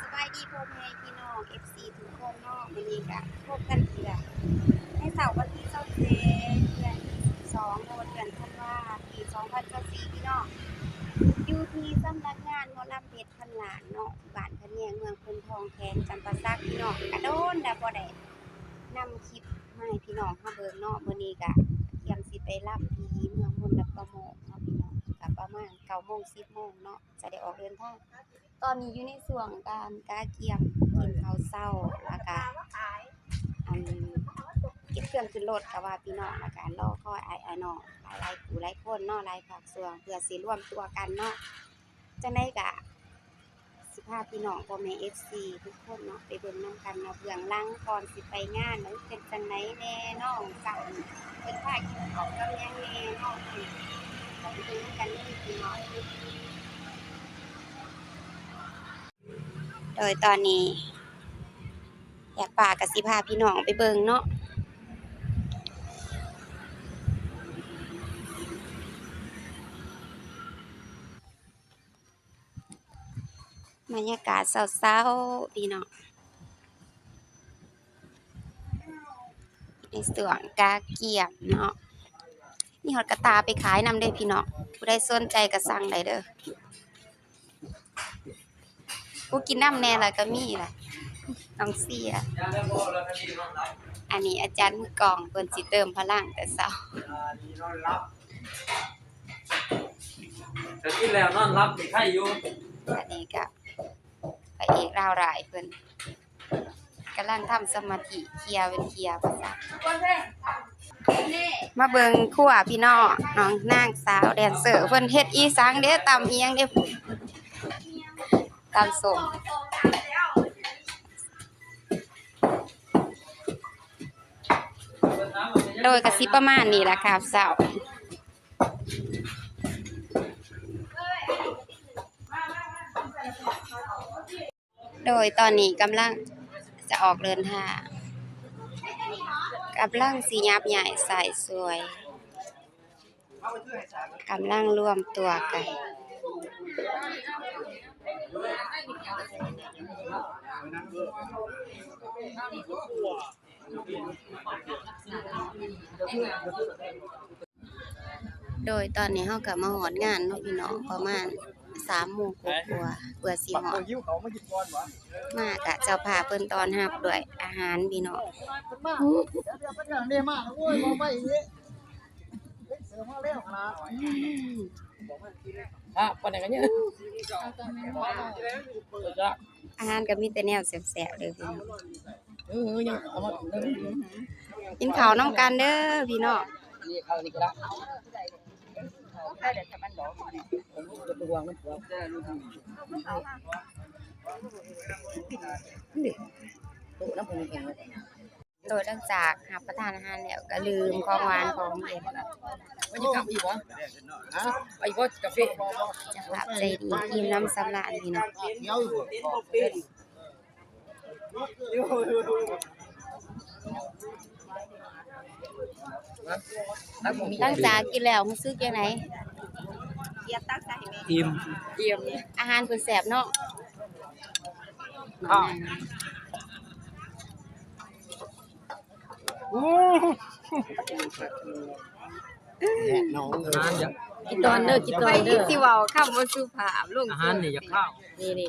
สบายดีพ่อแม่พี่น้อง FC ทุกคนเนาะวันนี้ก็พบกันอีกแล้วในเสาร์วันที่27เดือน2เดือนธันวาคมปี2024พี่น้องอยู่ที่สำนักงานหมอลำเพชรพันล้านเนาะบ้านพะเนียงเมืองพนทองแคนจำปาสักพี่น้องกระโดนแล้วบ่ได้นำคลิปมาให้พี่น้องเฮาเบิ่งเนาะมื้อนี้ก็เตรียมสิไปรำที่เมืองมนต์ประโมกเนาะพี่น้องก็ประมาณ 9:00 10:00 นเนาะจะได้ออกเดินทางตอนนี้อยู่ในช่วงการกาเกียมกินข้าวเช้าแล้วก็เก็บเครื่องขึ้นรถก็ว่าพี่น้องแล้วก็รอคอยอ้ายน้องหลายๆผู้หลายคนเนาะหลายภาคส่วนเพื่อสิรวมตัวกันเนาะจังได๋ก็สิพาพี่น้องพ่อแม่ FC ทุกคนเนาะไปเบิ่งนำกันเนาะเบื้องหลังก่อนสิไปงานมันเป็นจังไดแน่น้องเจ้าเพิ่นพากินข้าวกับหยังแน่เนาะไปเบิ่งนำกันเลยพี่น้องโดยตอนนี้อยากป่ากับสิพาพี่น้องไปเบิ่งเนาะบรรยากาศเช้าๆพี่น้องในสวนกาเกียมเนาะมีฮอดกระตาไปขายนำเด้อพี่น้องผู้ใดสนใจก็สั่งได้เด้อผู้กินน้ำแน่ล่ะก็มีล่ะน้องเสียอันนี้อาจารย์มือกลองเพิ่นสิเติมพลังแต่เช้าแต่ที่แล้วนอนรับมีไข้อยู่อันนี้ก็พระเอกราวร้ายเพิ่นกำลังทำสมาธิเคลียร์เป็นเคลียร์ภาษามาเบิ่งครัวพี่น้องน้องนางสาวแดนเซอร์เพิ่นเฮ็ดอีสังเด้อตำอีหยังเด้อตำส้มโดยก็สิประมาณนี้ล่ะครับสาวโดยตอนนี้กำลังจะออกเดินทางกำลังสิยับใหญ่สายสวยกำลังรวมตัวกันโดยตอนนี้เฮาก็มาฮอดงานเนาะพี่น้องประมาณ3:00 นกว่าเพื่อสิฮอดมาก็เจ้าภาพเพิ่นต้อนรับด้วยอาหารพี่น้องปานไหนกันเนี่ยอาหารก็มีแต่แนวแซ่บๆเด้อพี่น้องยังเอามากินข้าวนำกันเด้อพี่น้องนี่เข้านี่ก็ได้เดี๋ยวจะมันบอกจะไปวางน้ำผัวน้ำผึ้งเองโดยหลังจากรับประทานอาหารแล้วก็ลืมของหวานของเย็นไม่จะกลับอีกวะไปอีกวะกาแฟจะภาพใจดีอิ่มน้ำสำราญพี่น้องหลังจากกินแล้วรู้สึกจังได๋อิ่มอาหารเพิ่นแซ่บเนาะน้องอาหารอย่ากินตอนเด้อกินตอนเด้อสิเว้าคำบ่สุภาพลงอาหารนี่อย่าข้าวนี่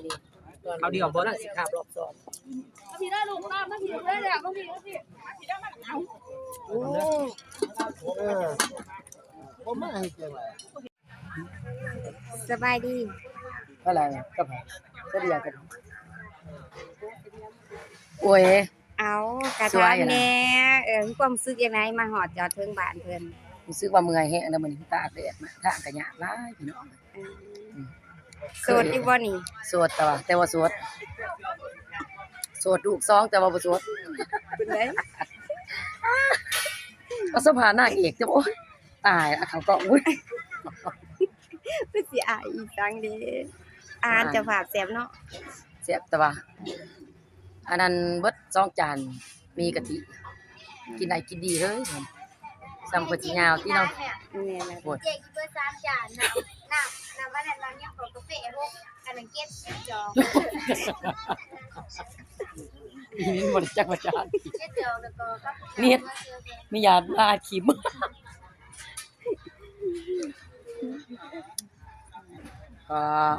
ข้าวเดียวบ่ได้สิครับรอบ2พี่ได้ลูกตามพี่ได้แล้วพี่ได้มาเอาโอ้บ่มาให้เจังได๋สบายดี อะไรกับก็ดีกันโอ้ยเอากระถามแน่ความรู้สึกจังได๋มาฮอดจอดถึงบ้านเพิ่นรู้สึกว่าเมื่อยแฮงแล้วมื้อนี้ตากแดดมาทางก็ยากหลายพี่น้องโสดอยู่บ่นี่โสดแต่ว่าโสดลูก2แต่ว่าบ่โสดเป็นไดประสบภาณนางเอกจะโอ๊ยตายแล้วเขาก็อุ๊ยคือสิอายอีสังเด้อาหารเจ้าภาพแซ่บเนาะแซ่บแต่ว่าอันนั้นเบิด2จานมีกะทิกินได้กินดีเฮ้ยซ้ำก็สิยาวติเนาะแม่นโอ้ยเจ๊กินเบิด3จานน่ะ น้ำว่าแล้วยังบอกกาแฟพวกอันนั้นเก็บจอง นี่บ่ได้จักว่าจาน เก็บจองแล้วก็ก็ นี่มียาลาขิมอ่า